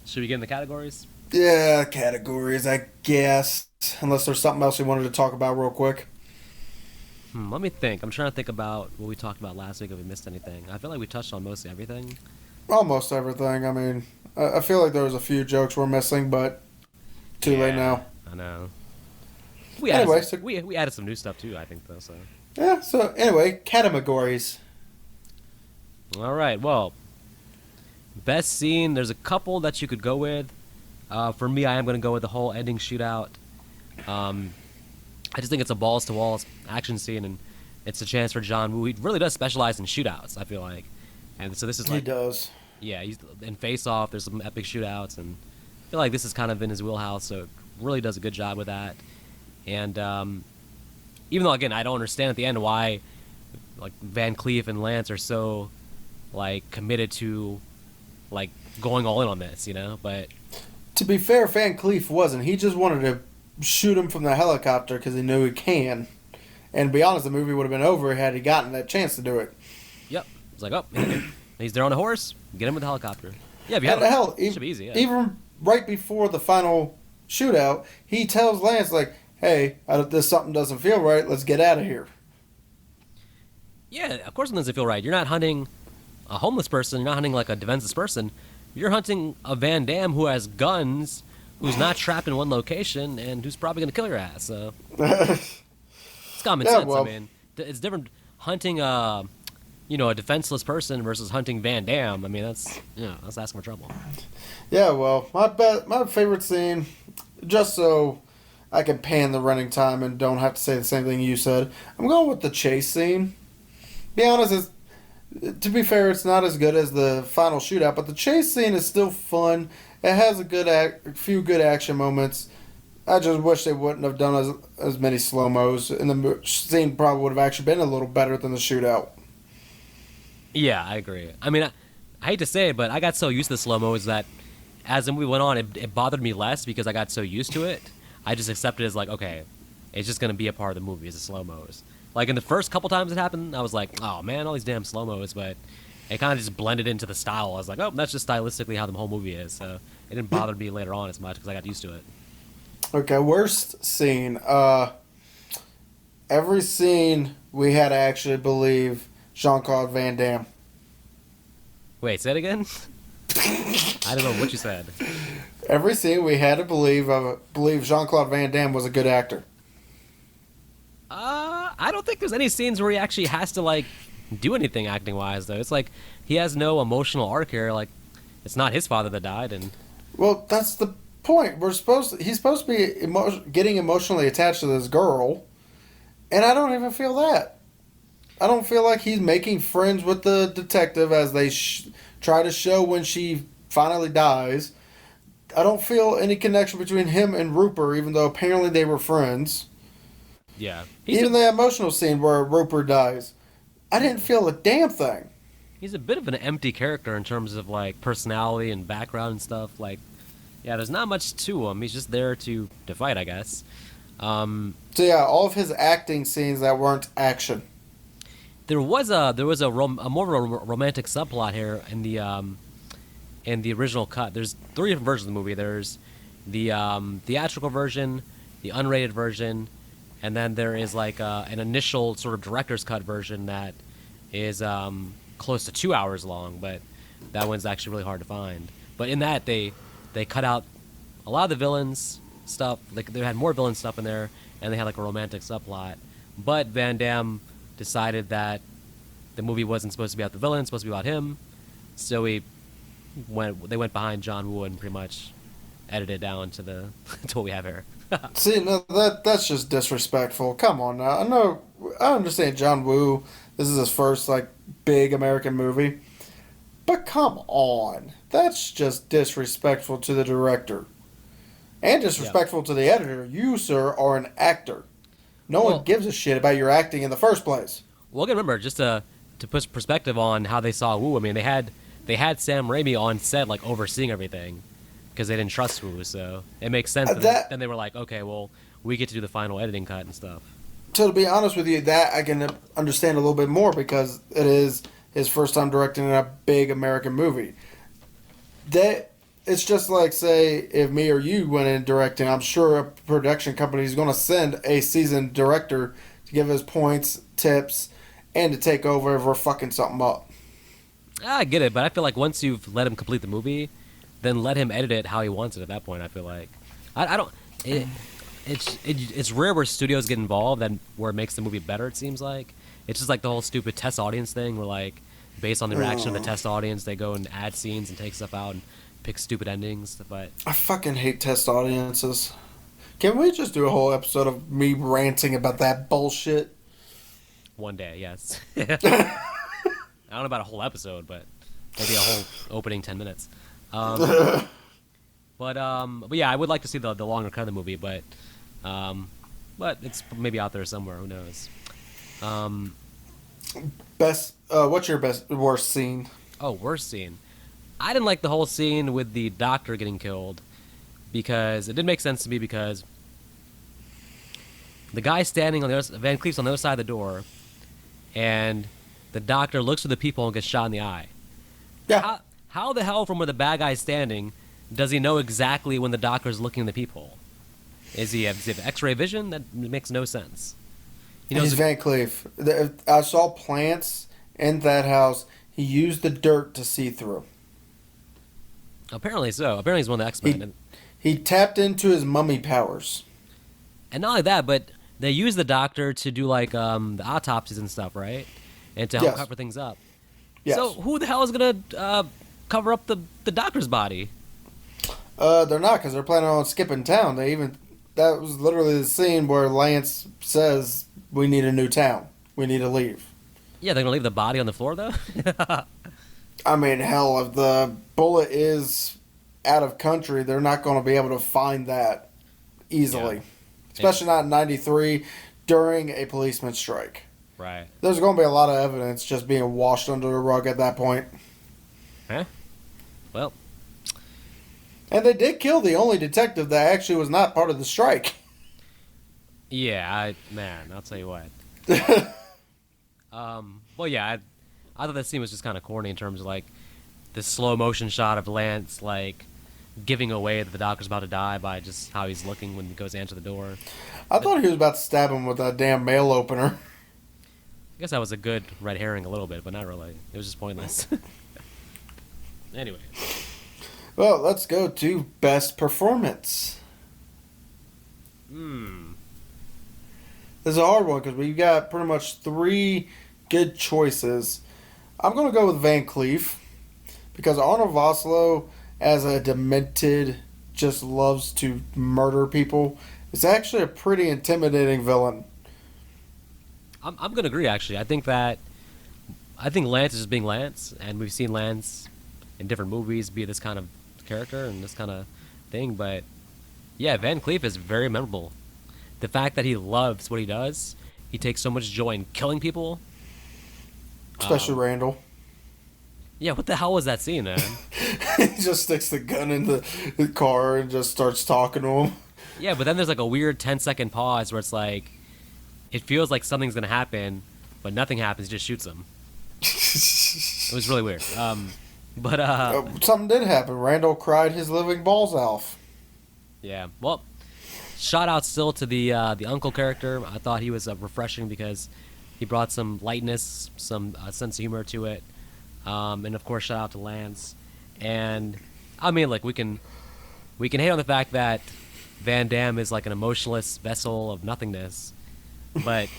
should we get in the categories? Yeah, categories, I guess. Unless there's something else you wanted to talk about real quick. Let me think. I'm trying to think about what we talked about last week if we missed anything. I feel like we touched on mostly everything. Almost everything. I mean, I feel like there was a few jokes we're missing, but too late now. I know. We added some new stuff too, I think, though. So. Yeah, so anyway, categories. All right, well, best scene, there's a couple that you could go with. For me, I am going to go with the whole ending shootout. I just think it's a balls-to-walls action scene, and it's a chance for John Woo. He really does specialize in shootouts, I feel like. And so this is like... He does. Yeah, he's in Face Off, there's some epic shootouts, and I feel like this is kind of in his wheelhouse, so it really does a good job with that. And even though, again, I don't understand at the end why like Van Cleef and Lance are so like committed to like going all in on this, you know, but... To be fair, Van Cleef wasn't. He just wanted to shoot him from the helicopter because he knew he can. And to be honest, the movie would have been over had he gotten that chance to do it. Yep. It's like, oh, he's there on a horse. Get him with the helicopter. Yeah, if you had it should be easy. Yeah. Even right before the final shootout, he tells Lance, like, hey, this something doesn't feel right. Let's get out of here. Yeah, of course it doesn't feel right. You're not hunting a homeless person. You're not hunting like a defenseless person. You're hunting a Van Damme who has guns, who's not trapped in one location, and who's probably going to kill your ass. So it's common sense. Well, I mean, it's different hunting a defenseless person versus hunting Van Damme. I mean, that's asking for trouble. yeah, well, my favorite scene, just so I can pan the running time and don't have to say the same thing you said, I'm going with the chase scene. Be honest, to be fair, it's not as good as the final shootout, but the chase scene is still fun. It has a few good action moments. I just wish they wouldn't have done as many slow-mos, and the scene probably would have actually been a little better than the shootout. Yeah, I agree. I mean, I hate to say it, but I got so used to the slow-mos that as the movie went on, it bothered me less because I got so used to it. I just accepted it as like, okay, it's just going to be a part of the movie, is the slow-mos. Like, in the first couple times it happened, I was like, oh, man, all these damn slow-mos, but it kind of just blended into the style. I was like, oh, that's just stylistically how the whole movie is, so it didn't bother me later on as much because I got used to it. Okay, worst scene. Every scene we had to actually believe Jean-Claude Van Damme. Wait, say it again? I don't know what you said. Every scene we had to believe Jean-Claude Van Damme was a good actor. I don't think there's any scenes where he actually has to, like, do anything acting-wise, though. It's like he has no emotional arc here. Like, it's not his father that died, and... Well, that's the point. He's supposed to be getting emotionally attached to this girl, and I don't even feel that. I don't feel like he's making friends with the detective as they try to show when she finally dies. I don't feel any connection between him and Rupert, even though apparently they were friends. Yeah. Even the emotional scene where Rupert dies, I didn't feel a damn thing. He's a bit of an empty character in terms of, like, personality and background and stuff. Like, yeah, there's not much to him. He's just there to fight, I guess. So yeah, all of his acting scenes that weren't action. There was a more of a romantic subplot here in the original cut. There's 3 different versions of the movie. There's the theatrical version, the unrated version, and then there is like an initial sort of director's cut version that is close to 2 hours long, but that one's actually really hard to find. But in that, they cut out a lot of the villains stuff. Like, they had more villain stuff in there, and they had like a romantic subplot. But Van Damme decided that the movie wasn't supposed to be about the villain, it's supposed to be about him. So they went behind John Woo and pretty much edited it down to what we have here. See, no, that's just disrespectful. Come on now. I understand John Woo. This is his first like big American movie, but come on, that's just disrespectful to the director, and disrespectful to the editor. You, sir, are an actor. No one gives a shit about your acting in the first place. Well, again, remember, just to put perspective on how they saw Woo. I mean, they had Sam Raimi on set, like, overseeing everything because they didn't trust Woo. So it makes sense. Then they were like, okay, well, we get to do the final editing cut and stuff. So to be honest with you, that I can understand a little bit more because it is his first time directing a big American movie. It's just like, say, if me or you went in directing, I'm sure a production company is going to send a seasoned director to give us points, tips, and to take over if we're fucking something up. I get it, but I feel like once you've let him complete the movie, then let him edit it how he wants it at that point, I feel like. I don't... It's rare where studios get involved and where it makes the movie better, it seems like. It's just like the whole stupid test audience thing where, like, based on the reaction of the test audience, they go and add scenes and take stuff out and pick stupid endings, but... I fucking hate test audiences. Can we just do a whole episode of me ranting about that bullshit? One day, yes. I don't know about a whole episode, but maybe a whole opening 10 minutes. But yeah, I would like to see the longer cut of the movie, but it's maybe out there somewhere. Who knows? What's your worst scene? Oh, worst scene. I didn't like the whole scene with the doctor getting killed because it didn't make sense to me because the guy standing on the other, Van Cleef's on the other side of the door, and the doctor looks at the people and gets shot in the eye. Yeah. How the hell, from where the bad guy's standing, does he know exactly when the doctor's looking at the people? Does he have X-ray vision? That makes no sense. He's Van Cleef. I saw plants in that house. he used the dirt to see through. Apparently so. Apparently he's one of the X-Men. He tapped into his mummy powers. And not only that, but they use the doctor to do like the autopsies and stuff, right? And to help Yes. cover things up. Yes. So who the hell is gonna cover up the doctor's body? They're not, because they're planning on skipping town. That was literally the scene where Lance says, "We need a new town. We need to leave." Yeah, they're gonna leave the body on the floor though. I mean, hell, if the bullet is out of country, they're not going to be able to find that easily. Yeah. Especially not in 93 during a policeman strike. Right. There's going to be a lot of evidence just being washed under the rug at that point. Huh? Well. And they did kill the only detective that actually was not part of the strike. Yeah, I'll tell you what. Well, yeah, I thought that scene was just kind of corny in terms of like the slow motion shot of Lance like giving away that the doctor's about to die by just how he's looking when he goes to answer the door. I thought he was about to stab him with that damn mail opener. I guess that was a good red herring a little bit, but not really. It was just pointless. Anyway. Well, let's go to best performance. This is a hard one because we've got pretty much three good choices. I'm going to go with Van Cleef because Arnold Vosloo, as a demented, just loves to murder people, is actually a pretty intimidating villain. I'm gonna agree. Actually, I think Lance is just being Lance, and we've seen Lance in different movies be this kind of character and this kind of thing. But yeah, Van Cleef is very memorable. The fact that he loves what he does, he takes so much joy in killing people. Especially Randall. Yeah, what the hell was that scene, man? He just sticks the gun in the car and just starts talking to him. Yeah, but then there's like a weird 10-second pause where it's like, it feels like something's gonna happen, but nothing happens. He just shoots him. It was really weird. Something did happen. Randall cried his living balls off. Yeah. Well, shout out still to the uncle character. I thought he was refreshing because he brought some lightness, some sense of humor to it. And of course, shout out to Lance. And I mean, like we can hate on the fact that Van Damme is like an emotionless vessel of nothingness, but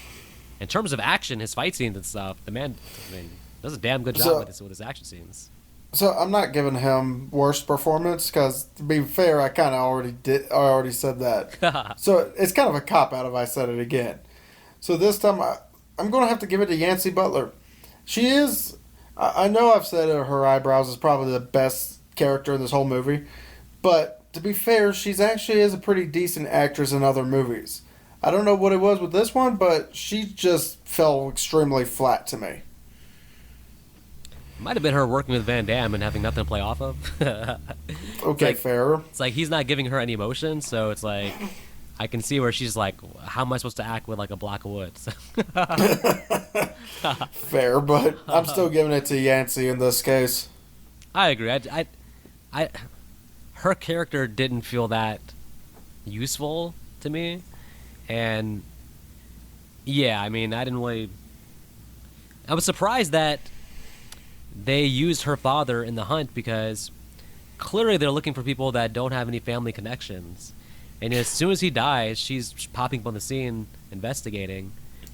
in terms of action, his fight scenes and stuff, the man, does a damn good job with his action scenes. So I'm not giving him worst performance because, to be fair, I kind of already said that. So it's kind of a cop out if I said it again. So this time I'm going to have to give it to Yancy Butler. She is. I know I've said her eyebrows is probably the best character in this whole movie, but to be fair, she's actually is a pretty decent actress in other movies. I don't know what it was with this one, but she just fell extremely flat to me. Might have been her working with Van Damme and having nothing to play off of. Okay, fair. It's like he's not giving her any emotion, so it's like I can see where she's like, how am I supposed to act with like a block of wood? Fair, but I'm still giving it to Yancy in this case. I agree. Her character didn't feel that useful to me, and yeah, I mean, I was surprised that they used her father in the hunt because clearly they're looking for people that don't have any family connections. And as soon as he dies, she's popping up on the scene investigating.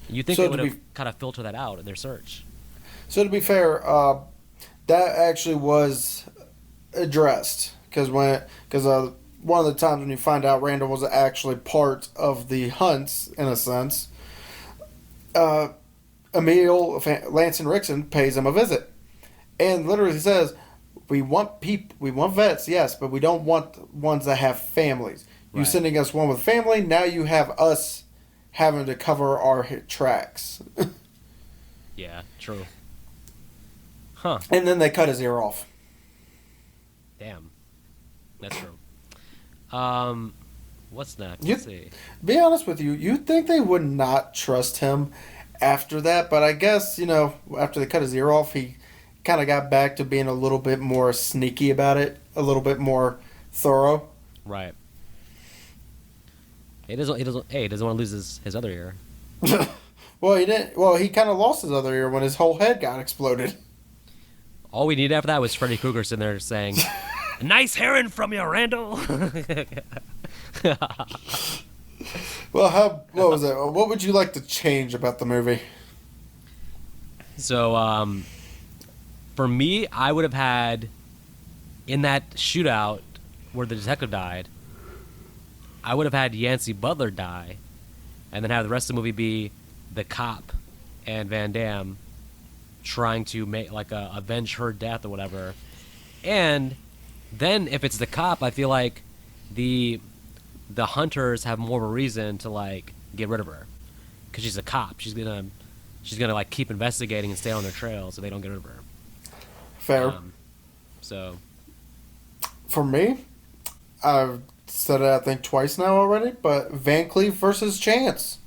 You think they would have kind of filtered that out in their search. So to be fair, that actually was addressed because one of the times when you find out Randall was actually part of the hunts in a sense, Emil Lance Henriksen pays him a visit. And literally says, we want vets, yes, but we don't want ones that have families. You sending us one with family, now you have us having to cover our tracks. Yeah, true. Huh. And then they cut his ear off. Damn. That's true. What's next? Let's see. Be honest with you, you'd think they would not trust him after that, but I guess, after they cut his ear off, he kind of got back to being a little bit more sneaky about it, a little bit more thorough. Right. He doesn't want to lose his other ear. Well, he didn't. Well, he kind of lost his other ear when his whole head got exploded. All we needed after that was Freddy Krueger sitting there saying, "Nice hearing from you, Randall." Well, what was it? What would you like to change about the movie? So, for me, I would have had in that shootout where the detective died, I would have had Yancy Butler die, and then have the rest of the movie be the cop and Van Damme trying to make like avenge her death or whatever. And then if it's the cop, I feel like the hunters have more of a reason to like get rid of her because she's a cop. She's gonna like keep investigating and stay on their trail so they don't get rid of her. Fair. So For me, I've said it I think twice now already, but Van Cleef versus Chance.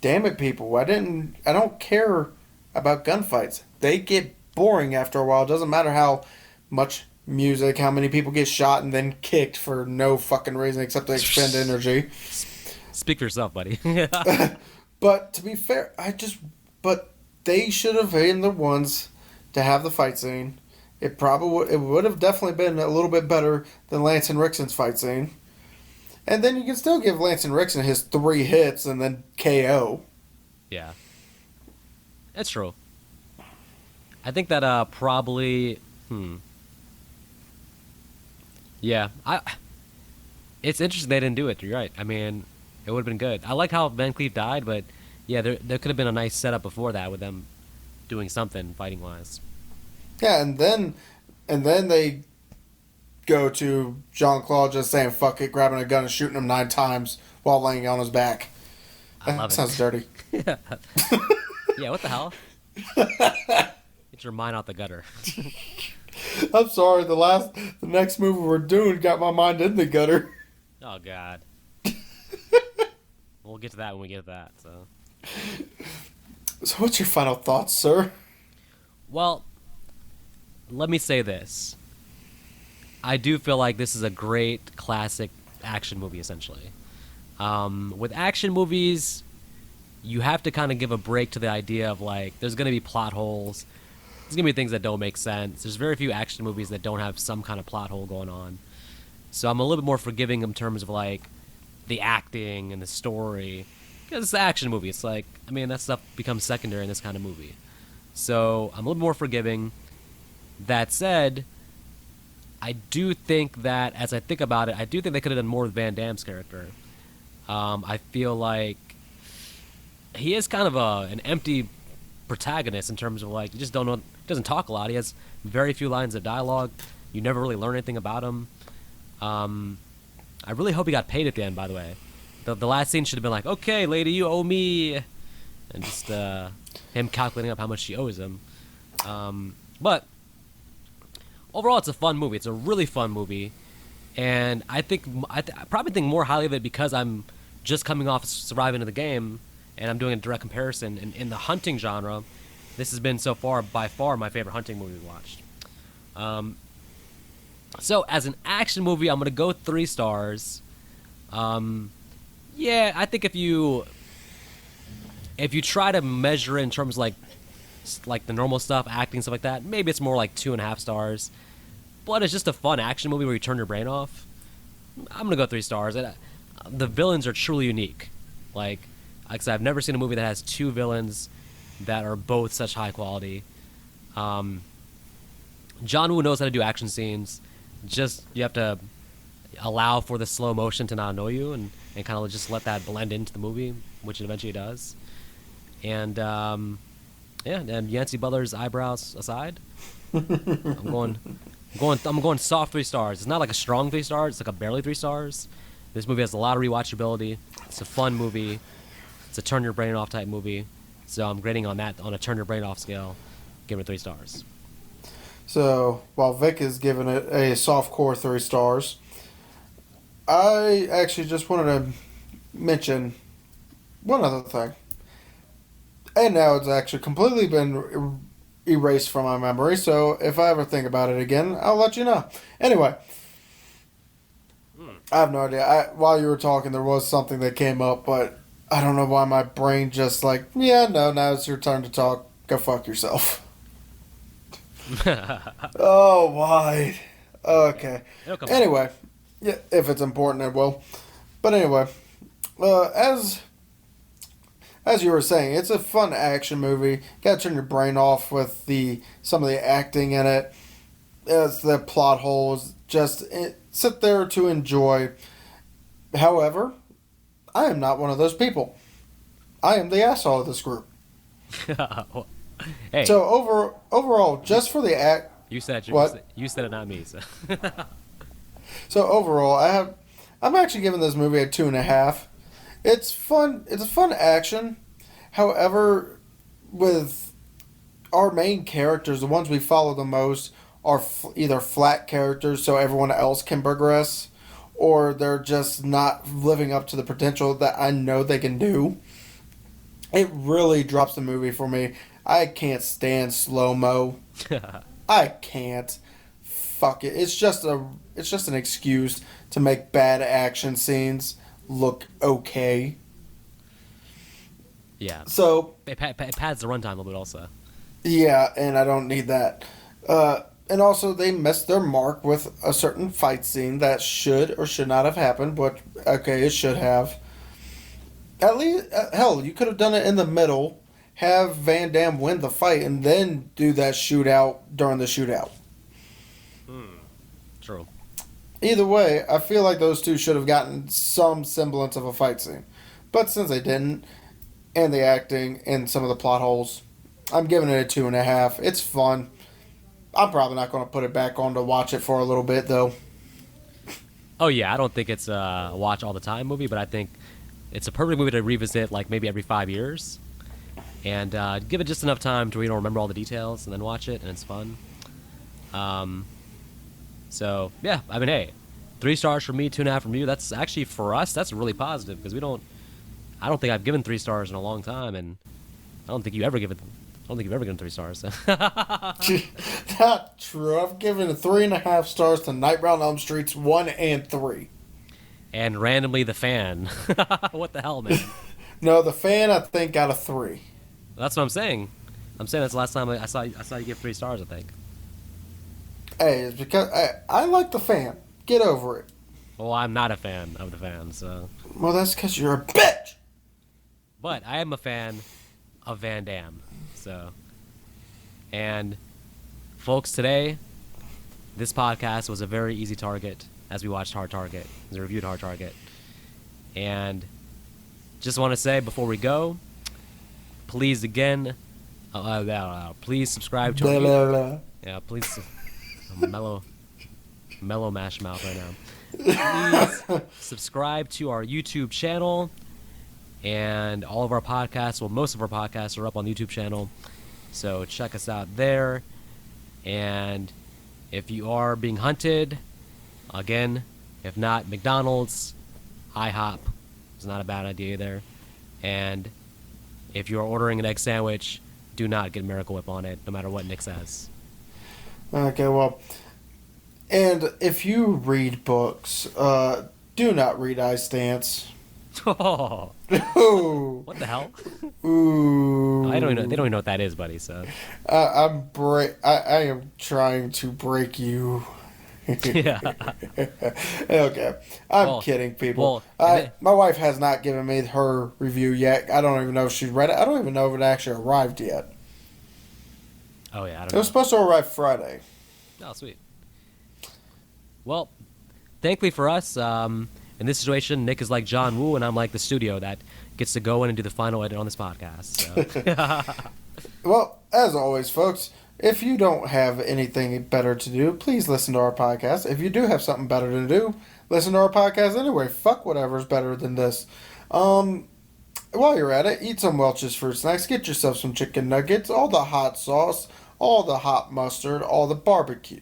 Damn it, people! I don't care about gunfights. They get boring after a while. It doesn't matter how much music, how many people get shot and then kicked for no fucking reason except to expend energy. speak for yourself, buddy. But to be fair, but they should have been the ones to have the fight scene. It would have definitely been a little bit better than Lance Henriksen's fight scene. And then you can still give Lance Henriksen his 3 hits and then KO. Yeah, that's true. I think that probably. Yeah, It's interesting they didn't do it. You're right. I mean, it would have been good. I like how Van Cleef died, but yeah, there could have been a nice setup before that with them doing something fighting wise. Yeah, and then they go to Jean-Claude just saying fuck it, grabbing a gun and shooting him 9 times while laying on his back. I love That sounds dirty. Yeah. Yeah, what the hell? Get your mind out the gutter. I'm sorry, the next movie we're doing got my mind in the gutter. Oh God. We'll get to that when we get to that. So what's your final thoughts, sir? Well, let me say this. I do feel like this is a great classic action movie, essentially. With action movies, you have to kind of give a break to the idea of like there's going to be plot holes. There's going to be things that don't make sense. There's very few action movies that don't have some kind of plot hole going on. So I'm a little bit more forgiving in terms of like the acting and the story. Because it's an action movie. It's like, I mean, that stuff becomes secondary in this kind of movie. So I'm a little more forgiving. That said, I do think that, as I think about it, I do think they could have done more with Van Damme's character. I feel like he is kind of an empty protagonist in terms of like, you just don't know, he doesn't talk a lot. He has very few lines of dialogue. You never really learn anything about him. I really hope he got paid at the end, by the way. The last scene should have been like, okay, lady, you owe me. And just him calculating up how much she owes him. But overall, it's a fun movie. It's a really fun movie. And I probably think more highly of it because I'm just coming off surviving in the game, and I'm doing a direct comparison. In the hunting genre, this has been so far, by far, my favorite hunting movie we've watched. So as an action movie, I'm going to go 3 stars. Yeah, I think if you try to measure it in terms of like the normal stuff, acting, stuff like that, maybe it's more like 2.5 stars. But it's just a fun action movie where you turn your brain off. I'm going to go 3 stars. The villains are truly unique. Like I said, I've never seen a movie that has 2 villains that are both such high quality. John Woo knows how to do action scenes. Just you have to allow for the slow motion to not annoy you and kind of just let that blend into the movie, which it eventually does. And yeah, and Yancy Butler's eyebrows aside, I'm going soft 3 stars. It's not like a strong 3 stars. It's like a barely 3 stars. This movie has a lot of rewatchability. It's a fun movie. It's a turn your brain off type movie. So I'm grading on that on a turn your brain off scale, giving it 3 stars. So while Vic is giving it a soft core 3 stars, I actually just wanted to mention one other thing. And now it's actually completely been erased from my memory, so if I ever think about it again, I'll let you know. Anyway, I have no idea. While you were talking, there was something that came up, but I don't know why my brain just like, yeah, no, now it's your turn to talk. Go fuck yourself. Oh, why? Okay. It'll come back. Anyway, yeah, if it's important, it will. But anyway, as you were saying, it's a fun action movie. Got to turn your brain off with some of the acting in it. As the plot holes, sit there to enjoy. However, I am not one of those people. I am the asshole of this group. Hey, So overall, just for the act. you said it. What? You said it, not me. So. So overall, I'm actually giving this movie a 2.5. It's fun. It's a fun action. However, with our main characters, the ones we follow the most are either flat characters, so everyone else can progress, or they're just not living up to the potential that I know they can do. It really drops the movie for me. I can't stand slow mo. I can't. Fuck it. It's just an excuse to make bad action scenes look okay. Yeah. So It pads the runtime a little bit also. yeah, and I don't need that. And also, they missed their mark with a certain fight scene that should or should not have happened, but okay, it should have. At least, hell, you could have done it in the middle, have Van Damme win the fight, and then do that shootout during the shootout. True. Either way, I feel like those two should have gotten some semblance of a fight scene. But since they didn't, and the acting and some of the plot holes, I'm giving it a 2.5. It's fun. I'm probably not going to put it back on to watch it for a little bit, though. Oh yeah, I don't think it's a watch all the time movie, but I think it's a perfect movie to revisit like maybe every 5 years, and give it just enough time to where you don't remember all the details, and then watch it, and it's fun. So yeah, I mean, hey, 3 stars from me, 2.5 from you. That's actually for us. That's really positive because we don't. I don't think I've given 3 stars in a long time, and I don't think you've ever given 3 stars. Not true. I've given it 3.5 stars to Nightmare on Elm Streets 1 and 3. And randomly, the fan. What the hell, man? No, the fan I think got a 3. That's what I'm saying. I'm saying that's the last time I saw you give 3 stars. I think. Hey, it's because I like the fan. Get over it. Well, I'm not a fan of the fan, so. Well, that's because you're a bitch. But I am a fan of Van Damme, so. And, folks, today, this podcast was a very easy target as we watched Hard Target, as we reviewed Hard Target. And just want to say before we go, please again, please subscribe to Blah, our blah, blah. Yeah, please. I'm mellow mash mouth right now. Please subscribe to our YouTube channel, and all of our podcasts, well, most of our podcasts are up on the YouTube channel, so check us out there. And if you are being hunted, again, if not McDonald's, IHOP is not a bad idea either. And if you are ordering an egg sandwich, do not get Miracle Whip on it, no matter what Nick says. Okay, well, and if you read books, do not read I Stance. Oh, Ooh. what the hell? Ooh. I don't even know. They don't even know what that is, buddy. So. I am trying to break you. Yeah. Okay, I'm Well, kidding, people. well, My wife has not given me her review yet. I don't even know if she's read it. I don't even know if it actually arrived yet. Oh yeah, I don't It know. was supposed to arrive Friday. Oh, sweet. Well, thankfully for us, in this situation, Nick is like John Woo, and I'm like the studio that gets to go in and do the final edit on this podcast. So. Well, as always, folks, if you don't have anything better to do, please listen to our podcast. If you do have something better to do, listen to our podcast anyway. Fuck whatever's better than this. While you're at it, eat some Welch's fruit snacks. Get yourself some chicken nuggets, all the hot sauce, all the hot mustard, all the barbecue.